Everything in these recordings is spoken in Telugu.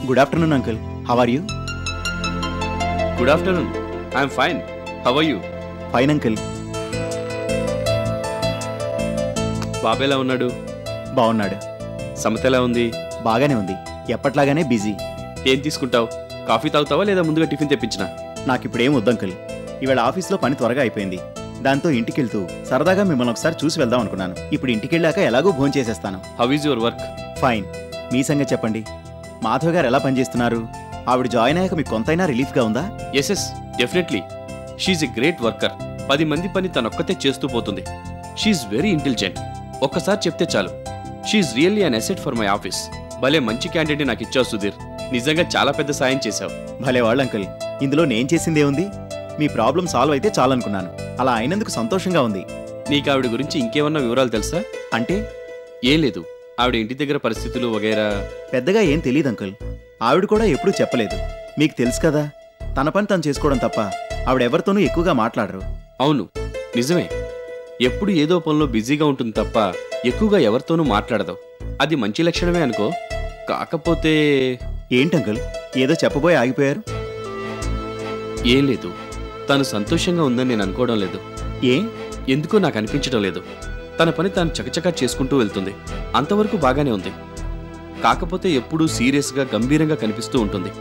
Good afternoon uncle. How are you? Good afternoon. I'm fine. How are you? Fine uncle. బాబు ఎలా ఉన్నాడు? బాగున్నాడు. సమత ఎలా ఉంది? బాగానే ఉంది, ఎప్పట్లాగానే బిజీ. ఏం తీసుకుంటావు? కాఫీ తాగుతావా లేదా ముందుగా టిఫిన్ తెప్పించినా? నాకిప్పుడేం వద్దు అంకుల్. ఇవాళ ఆఫీస్లో పని త్వరగా అయిపోయింది. దాంతో ఇంటికెళ్తూ సరదాగా మిమ్మల్ని ఒకసారి చూసి వెళ్దాం అనుకున్నాను. ఇప్పుడు ఇంటికెళ్ళాక ఎలాగో భోజనం చేసేస్తాను. How is your work? Fine. మీ సంగతి చెప్పండి. మాధవ్ గారు ఎలా పనిచేస్తున్నారు? ఆవిడ జాయిన్ అయ్యాక మీకు కొంతైనా రిలీఫ్గా ఉందా? Yes definitely. She's a great worker. 10 మంది పని తనొక్కతే చేస్తూ పోతుంది. She's very intelligent. ఒక్కసారి చెప్తే చాలు. She's really an asset for my office. భలే మంచి క్యాండిడేట్ నాకు ఇచ్చావు సుధీర్. నిజంగా చాలా పెద్ద సాయం చేశావు. భలే వాళ్ళు అంకుల్. ఇందులో నేను చేసిందేముంది? మీ ప్రాబ్లం సాల్వ్ అయితే చాలనుకున్నాను. అలా అయినందుకు సంతోషంగా ఉంది. నీకు ఆవిడ గురించి ఇంకేమన్నా వివరాలు తెలుసా? అంటే ఏం లేదు, ఆవిడ ఇంటి దగ్గర పరిస్థితులు వగైరా పెద్దగా ఏం తెలియదు అంకుల్. ఆవిడ కూడా ఎప్పుడూ చెప్పలేదు. మీకు తెలుసు కదా, తన పని తను చేసుకోవడం తప్ప ఆవిడెవరితోనూ ఎక్కువగా మాట్లాడరు. అవును, నిజమే. ఎప్పుడు ఏదో పనిలో బిజీగా ఉంటుంది తప్ప ఎక్కువగా ఎవరితోనూ మాట్లాడదు. అది మంచి లక్షణమే అనుకో. కాకపోతే ఏంటంకుల్, ఏదో చెప్పబోయి ఆగిపోయారు? ఏం లేదు, తను సంతోషంగా ఉందని నేను అనుకోవడం లేదు. ఎందుకో నాకు అనిపించడం లేదు. తన పని తాను చకచకా చేసుకుంటూ వెళ్తుంది. అంతవరకు బాగానే ఉంది. కాకపోతే ఎప్పుడూ సీరియస్గా గంభీరంగా కనిపిస్తూ ఉంటుంది.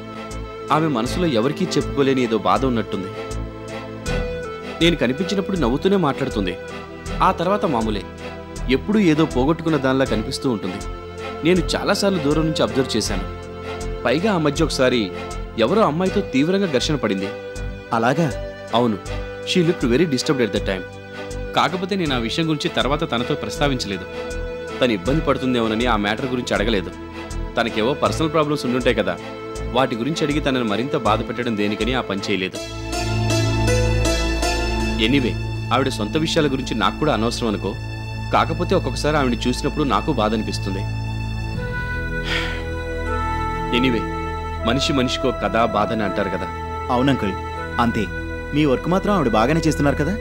ఆమె మనసులో ఎవరికీ చెప్పుకోలేని ఏదో బాధ ఉన్నట్టుంది. నేను కనిపించినప్పుడు నవ్వుతూనే మాట్లాడుతుంది. ఆ తర్వాత మామూలే. ఎప్పుడూ ఏదో పోగొట్టుకున్న దానిలా కనిపిస్తూ ఉంటుంది. నేను చాలాసార్లు దూరం నుంచి అబ్జర్వ్ చేశాను. పైగా ఆ మధ్య ఒకసారి ఎవరో అమ్మాయితో తీవ్రంగా ఘర్షణ పడింది. అలాగా? అవును. She looked very disturbed at the time. కాకపోతే నేను ఆ విషయం గురించి తర్వాత తనతో ప్రస్తావించలేదు. తను ఇబ్బంది పడుతుందేమోనని ఆ మ్యాటర్ గురించి అడగలేదు. తనకేవో పర్సనల్ ప్రాబ్లమ్స్ ఉండుంటాయి కదా, వాటి గురించి అడిగి తనను మరింత బాధ పెట్టడం దేనికని ఆ పని చేయలేదు. ఎనీవే, ఆవిడ సొంత విషయాల గురించి నాకు కూడా అనవసరం అనుకో. కాకపోతే ఒక్కొక్కసారి ఆవిడని చూసినప్పుడు నాకు బాధ అనిపిస్తుంది. ఎనీవే, మనిషి మనిషికో కథ బాధని అంటారు కదా. అవునంకుల్, అంతే. మీ వర్క్ మాత్రం ఆవిడ బాగానే చేస్తున్నారు కదా?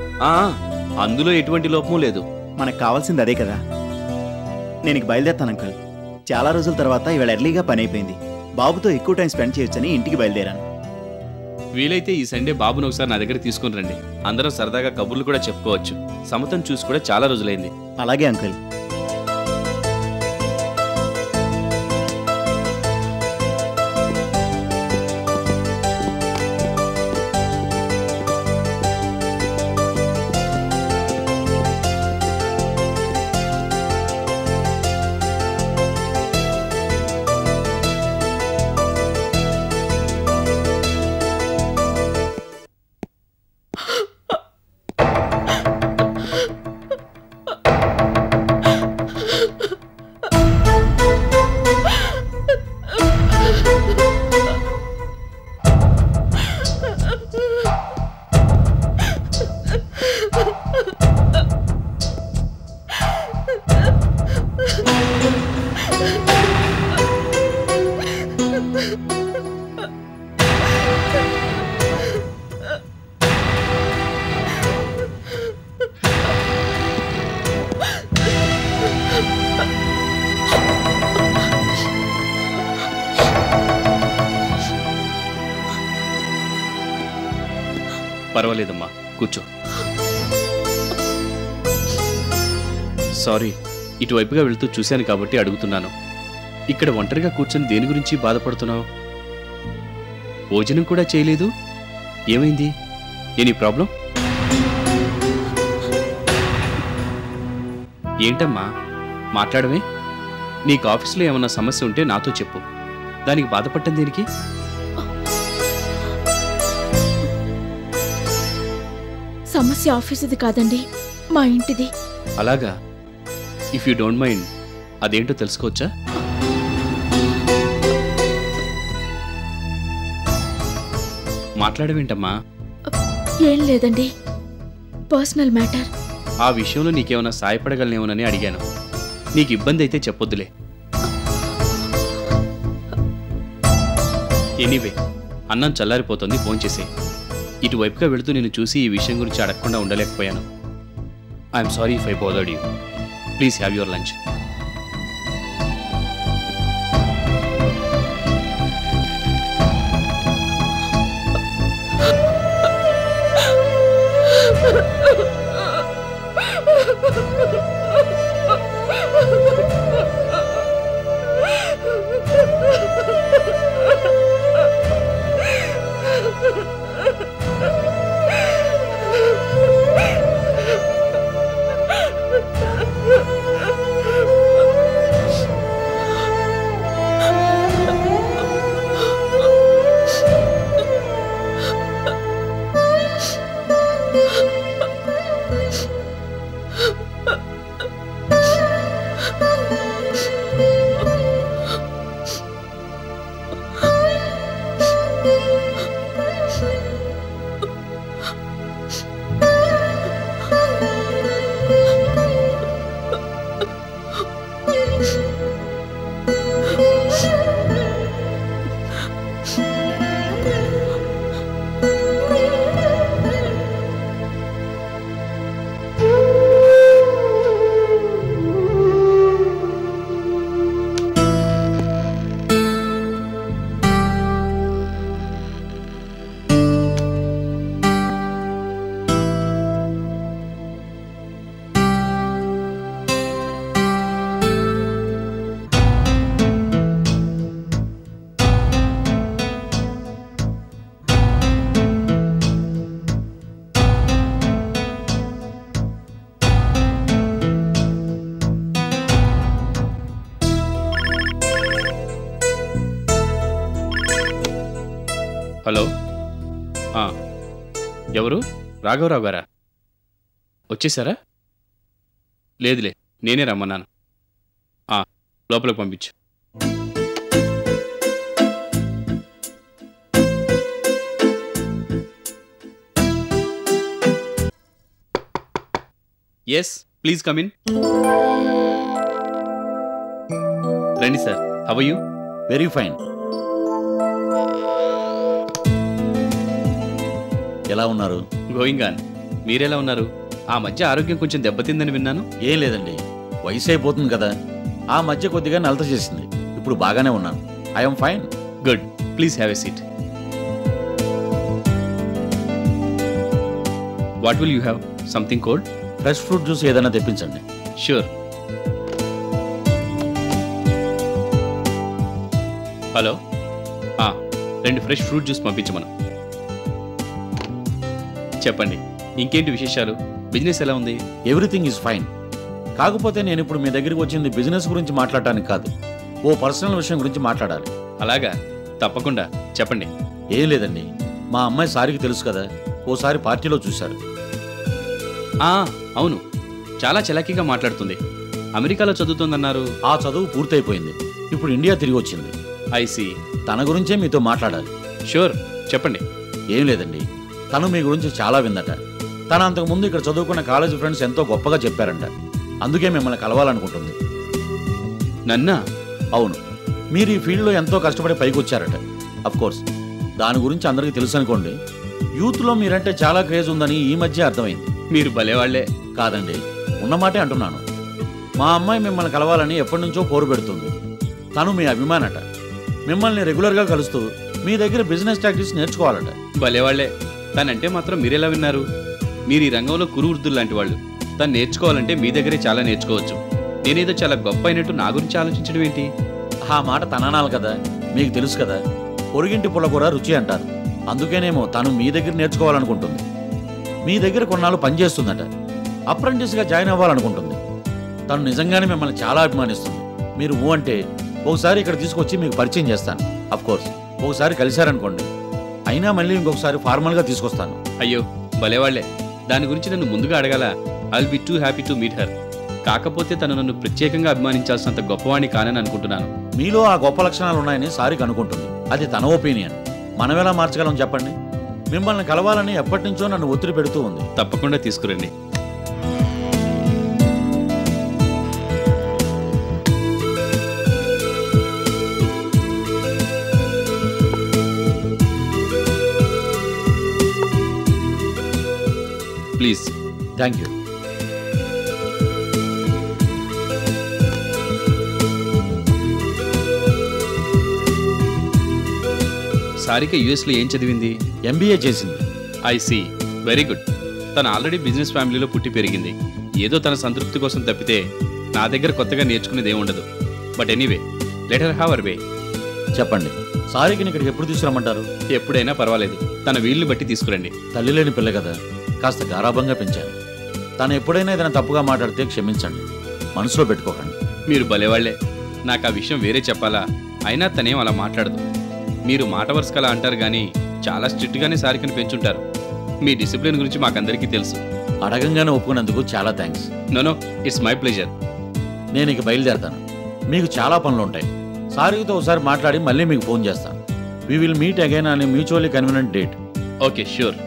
అందులో ఎటువంటి లోపమూ లేదు. మనకు కావాల్సింది అదే కదా. నేను ఇక బయలుదేరుతాను అంకుల్. చాలా రోజుల తర్వాత ఇవాళ ఎర్లీగా పని అయిపోయింది. బాబుతో ఎక్కువ టైం స్పెండ్ చేయొచ్చని ఇంటికి బయలుదేరాను. వీలైతే ఈ సండే బాబును ఒకసారి నా దగ్గర తీసుకుని రండి. అందరం సరదాగా కబుర్లు కూడా చెప్పుకోవచ్చు. సమతం చూసి కూడా చాలా రోజులైంది. అలాగే అంకుల్. పర్వాలేదమ్మా, కూర్చో. సారీ, ఇటువైపుగా వెళ్తూ చూశాను కాబట్టి అడుగుతున్నాను. ఇక్కడ ఒంటరిగా కూర్చొని దేని గురించి బాధపడుతున్నావు? భోజనం కూడా చేయలేదు. ఏమైంది? Any problem? ఏంటమ్మా మాట్లాడమే? నీకు ఆఫీస్లో ఏమన్నా సమస్య ఉంటే నాతో చెప్పు. దానికి బాధపడటం దేనికి? సమస్య ఆఫీసుది కాదండి, మా ఇంటిది. అలాగా? ఇఫ్ యూ డోంట్ మైండ్ అదేంటో తెలుసుకోవచ్చా? మాట్లాడవేంటమ్మా? ఏం లేదండి, పర్సనల్ మ్యాటర్. ఆ విషయంలో నీకేమైనా సాయపడగలనేమోనని అడిగాను. నీకు ఇబ్బంది అయితే చెప్పొద్దులే. ఎనీవే, అన్నం చల్లారిపోతుంది, భోంచేసేయ్. ఇటువైపుగా వెళుతూ నేను చూసి ఈ విషయం గురించి అడగకుండా ఉండలేకపోయాను. I'm sorry if I bothered you. Please have your lunch. Hello, ఎవరు? రాఘవరావు గారా? వచ్చేసారా? లేదులే, నేనే రమ్మన్నాను. లోపలికి పంపించు. Yes, please come in. రండి sir. How are you? Very fine. ఎలా ఉన్నారు? Going on. మీరెలా ఉన్నారు? ఆ మధ్య ఆరోగ్యం కొంచెం దెబ్బతిందని విన్నాను. ఏం లేదండి, వయసు అయిపోతుంది కదా, ఆ మధ్య కొద్దిగా నలత చేసింది. ఇప్పుడు బాగానే ఉన్నాను. I'm fine. Good. Please have a seat. What will you have? Something cold? Fresh fruit juice ఏదైనా తెప్పించండి. Sure. Hello, 2 fresh fruit juice పంపించమను. చెప్పండి, ఇంకేంటి విశేషాలు? బిజినెస్ ఎలా ఉంది? Everything is fine. కాకపోతే నేను ఇప్పుడు మీ దగ్గరికి వచ్చింది బిజినెస్ గురించి మాట్లాడటానికి కాదు, ఓ పర్సనల్ విషయం గురించి మాట్లాడాలి. అలాగా, తప్పకుండా చెప్పండి. ఏం లేదండి, మా అమ్మాయి సారికి తెలుసు కదా, ఓసారి పార్టీలో చూశారు. అవును, చాలా చలాకీగా మాట్లాడుతుంది. అమెరికాలో చదువుతుందన్నారు. ఆ చదువు పూర్తయిపోయింది, ఇప్పుడు ఇండియా తిరిగి వచ్చింది. ఐసీ. తన గురించే మీతో మాట్లాడాలి. షూర్, చెప్పండి. ఏం లేదండి, తను మీ గురించి చాలా విందట. తన అంతకుముందు ఇక్కడ చదువుకున్న కాలేజీ ఫ్రెండ్స్ ఎంతో గొప్పగా చెప్పారంట. అందుకే మిమ్మల్ని కలవాలనుకుంటుంది. నన్నా? అవును, మీరు ఈ ఫీల్డ్లో ఎంతో కష్టపడి పైకి వచ్చారట. అఫ్కోర్స్ దాని గురించి అందరికీ తెలుసు అనుకోండి. యూత్లో మీరంటే చాలా క్రేజ్ ఉందని ఈ మధ్య అర్థమైంది. మీరు భలేవాళ్లే. కాదండి, ఉన్నమాటే అంటున్నాను. మా అమ్మాయి మిమ్మల్ని కలవాలని ఎప్పటి నుంచో పోరు పెడుతుంది. తను మీ అభిమానట. మిమ్మల్ని రెగ్యులర్గా కలుస్తూ మీ దగ్గర బిజినెస్ టాక్టిక్స్ నేర్చుకోవాలట. భలేవాళ్లే. తనంటే మాత్రం మీరెలా విన్నారు? మీరు ఈ రంగంలో కురువృద్ధులు లాంటి వాళ్ళు. తను నేర్చుకోవాలంటే మీ దగ్గరే చాలా నేర్చుకోవచ్చు. నేనేదో చాలా గొప్ప అయినట్టు నా గురించి ఆలోచించడం ఏంటి? ఆ మాట తననాలి కదా, మీకు తెలుసు కదా, పొరుగింటి పుల్లకూర రుచి అంటారు. అందుకేనేమో తను మీ దగ్గర నేర్చుకోవాలనుకుంటుంది. మీ దగ్గర కొన్నాళ్ళు పనిచేస్తుందట. అప్రెంటిస్గా జాయిన్ అవ్వాలనుకుంటుంది. తను నిజంగానే మిమ్మల్ని చాలా అభిమానిస్తుంది. మీరు అంటే ఒకసారి ఇక్కడ తీసుకొచ్చి మీకు పరిచయం చేస్తాను. అఫ్కోర్స్ ఒకసారి కలిశారనుకోండి, అయినా మళ్ళీ ఇంకొకసారి ఫార్మల్గా తీసుకొస్తాను. అయ్యో భలేవాళ్లే. దాని గురించి నన్ను ముందుగా అడగాల. I'll be two happy to meet her. కాకపోతే తను నన్ను ప్రత్యేకంగా అభిమానించాల్సినంత గొప్పవాణ్ణి కానని అనుకుంటున్నాను. మీలో ఆ గొప్ప లక్షణాలు ఉన్నాయని సారికి అనుకుంటుంది. అది తన ఒపీనియన్. మనం ఎలా మార్చగలం చెప్పండి? మిమ్మల్ని కలవాలని ఎప్పటి నుంచో నన్ను ఒత్తిడి పెడుతూ ఉంది. తప్పకుండా తీసుకురండి. ప్లీజ్. Thank you. సారిక యుఎస్లో ఏం చదివింది? ఎంబీఏ చేసింది. ఐసీ. Very good. తను ఆల్రెడీ బిజినెస్ ఫ్యామిలీలో పుట్టి పెరిగింది. ఏదో తన సంతృప్తి కోసం తప్పితే నా దగ్గర కొత్తగా నేర్చుకునేది ఏమి ఉండదు. But anyway, let her have her way. చెప్పండి, సారీకి ఇక్కడికి ఎప్పుడు తీసుకురమ్మంటారు? ఎప్పుడైనా పర్వాలేదు, తన వీలుని బట్టి తీసుకురండి. తల్లి లేని పిల్ల కదా, కాస్త గారాబంగా పెంచాను. తను ఎప్పుడైనా ఏదైనా తప్పుగా మాట్లాడితే క్షమించండి, మనసులో పెట్టుకోకండి. మీరు భలేవాళ్లే. నాకు ఆ విషయం వేరే చెప్పాలా? అయినా తనేం అలా మాట్లాడదు. మీరు మాట వరుసకలా అంటారు కానీ చాలా స్ట్రిక్ట్గానే సారికని పెంచుంటారు. మీ డిసిప్లిన్ గురించి మాకందరికీ తెలుసు. అడగంగానే ఒప్పుకున్నందుకు చాలా thanks. No, it's my pleasure. నేను ఇక బయలుదేరతాను. మీకు చాలా పనులు ఉంటాయి. సారీతో ఒకసారి మాట్లాడి మళ్ళీ మీకు ఫోన్ చేస్తాను. We will meet again on a mutually convenient date. Okay, sure.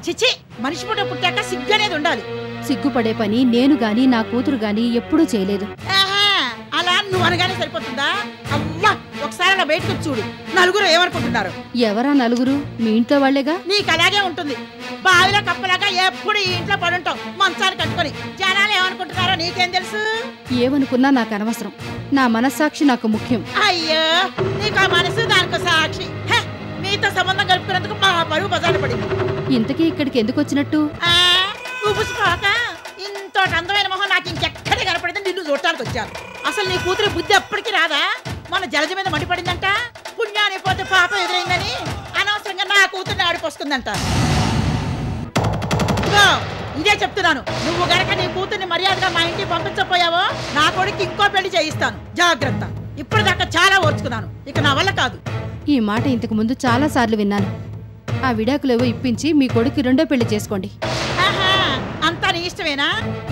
చిచి, మనిషి పుట్ట పుట్టాక సిగ్గు అనేది ఉండాలి. సిగ్గుపడే పని నేను గాని నా కూతురు గాని ఎప్పుడూ చేయలేదు. అలా నువ్వు అనగానే సరిపోతుందా? అవ్వా, ఒకసారి అలా బయటకు చూడు, నలుగురు ఏమనుకుంటున్నారు? ఎవరా నలుగురు? మీ ఇంట్లో వాళ్లేగా. నీకు అలాగే ఉంటుంది. బావిలో కప్పలాగా ఎప్పుడు ఈ ఇంట్లో పడుంటావు మంచాన్ని కట్టుకొని. జనాలు ఏమనుకుంటున్నారో నీకేం తెలుసు? ఏమనుకున్నా నాకు అనవసరం. నా మనస్సాక్షి నాకు ముఖ్యం. అయ్యో, నీకు ఆ మనసు దానికి సాక్షి. మీతో సంబంధం కలుపుకున్నందుకు మా పరువు బజారు పడింది. ఇంతకీ ఇక్కడికి ఎందుకు వచ్చినట్టు? ఇంత అందమైన మొహం నాకు ఇంకెక్కడే కనపడింది, నిన్ను చూడటానికి వచ్చాను. అసలు నీ కూతురు బుద్ధి ఎప్పటికీ రాదా? మన జలజ మీద మండిపడిందంట, పుణ్యాన్ని పోతే పాపం ఎదురైందని అనవసరంగా నా కూతుర్ని ఆడిపోస్తుందంట. ఇదే చెప్తున్నాను, నువ్వు గనక నీ కూతుర్ని మర్యాదగా మా ఇంటికి పంపించకపోయావో నా కొడుకు ఇంకో పెళ్లి చేయిస్తాను. జాగ్రత్త. ఇప్పుడు దాకా చాలా ఓర్చుకున్నాను, ఇక నా వల్ల కాదు. ఈ మాట ఇంతకు ముందు చాలా సార్లు విన్నాను. ఆ విడాకులేవో ఇప్పించి మీ కొడుకు రెండో పెళ్లి చేసుకోండి. అంతా నీ ఇష్టమేనా?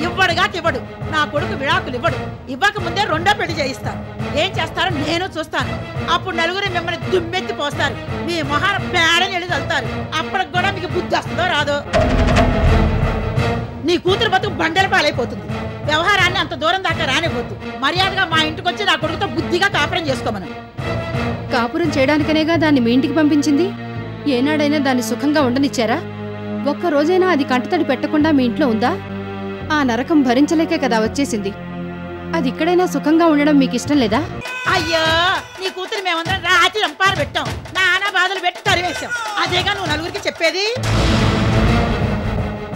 ఇవ్వడు. నా కొడుకు విడాకులు ఇవ్వడు. ఇవ్వక ముందే రెండో పెళ్లి చేయిస్తాను. ఏం చేస్తారో నేను చూస్తాను. అప్పుడు నలుగురు మిమ్మల్ని దుమ్మెత్తి పోస్తారు, మీ మొహాన పేడని వెళ్ళి వెళ్తారు. అప్పటికి కూడా మీకు బుద్ధి వస్తుందో రాదో. నీ కూతురు బతుకు బండల పాలైపోతుంది. వ్యవహారాన్ని అంత దూరం దాకా రానిపోతు. మర్యాదగా మా ఇంటికి వచ్చి నా కొడుకుతో బుద్ధిగా కాపురం చేసుకోమను. కాపురం చేయడానికనేగా దాన్ని మీ ఇంటికి పంపించింది. ఏనాడైనా దాన్ని సుఖంగా ఉండనిచ్చారా? ఒక్కరోజైనా అది కంటతడి పెట్టకుండా మీ ఇంట్లో ఉందా? ఆ నరకం భరించలేకే కదా వచ్చేసింది. అది ఇక్కడైనా సుఖంగా ఉండడం మీకు ఇష్టం లేదా? అయ్యో, నీ కూతురు మేమందరం రాత్రి రంపారు పెట్టాం, నానా బాధలు పెట్టి తరివేశాం. అదేగా నువ్వు నలుగురికి చెప్పేది?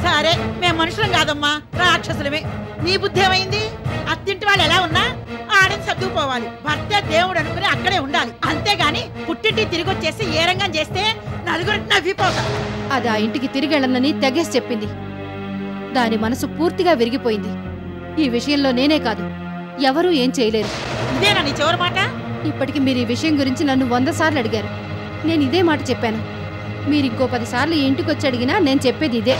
సరే, మేము మనుషులం కాదమ్మా, రాక్షసులమే. నీ బుద్ధి ఏమైంది? అత్తింటి వాళ్ళు ఎలా ఉన్నా ఆడని సర్దుకుపోవాలి. భర్తే దేవుడు అనుకుని అక్కడే ఉండాలి. అంతేగాని పుట్టింటి తిరిగి వచ్చేసి ఏ రంగం చేస్తే నలుగురికి నవ్విపోతారు. అది ఆ ఇంటికి తిరిగి వెళ్ళనని తెగేసి చెప్పింది. దాని మనసు పూర్తిగా విరిగిపోయింది. ఈ విషయంలో నేనే కాదు, ఎవరూ ఏం చేయలేరు. ఇదేనా నీ చివరి మాట? ఇప్పటికి మీరు ఈ విషయం గురించి నన్ను 100 సార్లు అడిగారు. నేను ఇదే మాట చెప్పాను. మీరు ఇంకో 10 సార్లు ఇంటికి వచ్చి అడిగినా నేను చెప్పేది ఇదే.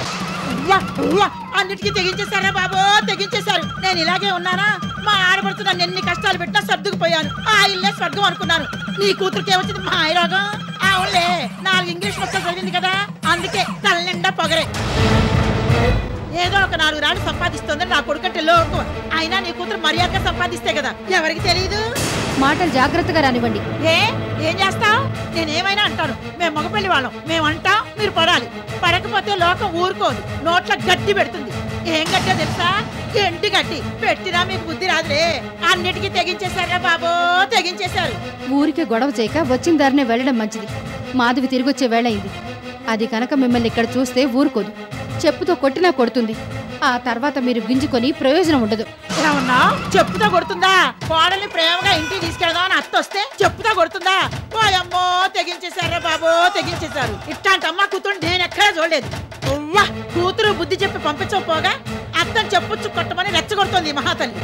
అన్నిటికీ తెగించేశారా బాబో, తెగించేశారు. నేను ఇలాగే ఉన్నానా? మా ఆడపడుతు నన్ను ఎన్ని కష్టాలు పెట్టినా సర్దుకుపోయాను. ఆ ఇల్లే స్వర్గం అనుకున్నాను. నీ కూతురికి ఏమొచ్చింది మా రోగం? అవునులే, 4 ఇంగ్లీష్ మొక్కలు చదివింది కదా, అందుకే తల నిండా పొగరే. ఏదో ఒక 4 రాళ్ళు సంపాదిస్తోందని నా కొడుకంటే లోకం. అయినా నీ కూతురు మర్యాదగా సంపాదిస్తే కదా, ఎవరికి తెలియదు. మాటలు జాగ్రత్తగా రానివ్వండి. ఏం చేస్తావు? నేనేమైనా అంటాను. మేము మగపల్లి వాళ్ళం, మేము అంటాం, మీరు పడాలి. పడకపోతే లోకం ఊరుకోదు, నోట్ల గడ్డి పెడుతుంది. ఏం గడ్డో తెలుసా? ఎండి గడ్డి పెట్టినా మీకు బుద్ధి రాదులే. అన్నిటికీ తెగించేశారా బాబో, తెగించేశారు. ఊరికే గొడవ చేయక వచ్చిన దారినే వెళ్ళడం మంచిది. మాధవి తిరిగొచ్చే వేళ అయింది. అది కనుక మిమ్మల్ని ఇక్కడ చూస్తే ఊరుకోదు, చెప్పుతో కొట్టినా కొడుతుంది. ఆ తర్వాత మీరు గింజుకొని ప్రయోజనం ఉండదు. ఏమన్నా చెప్పుతో కొడుతుందా? కోడల్ని ప్రేమగా ఇంటికి తీసుకెళ్దాం అని అత్త వస్తే చెప్పుతో కొడుతుందా? ఓయమ్మో, తెగించేశారా బాబో, తెగించేశారు. ఇట్లాంటమ్మా కూతురు నేను ఎక్కడా చూడలేదు. కూతురు బుద్ధి చెప్పి పంపించకపోగా అత్తని చెప్పుచ్చు కొట్టమని రెచ్చగొడుతోంది మహాతల్లి.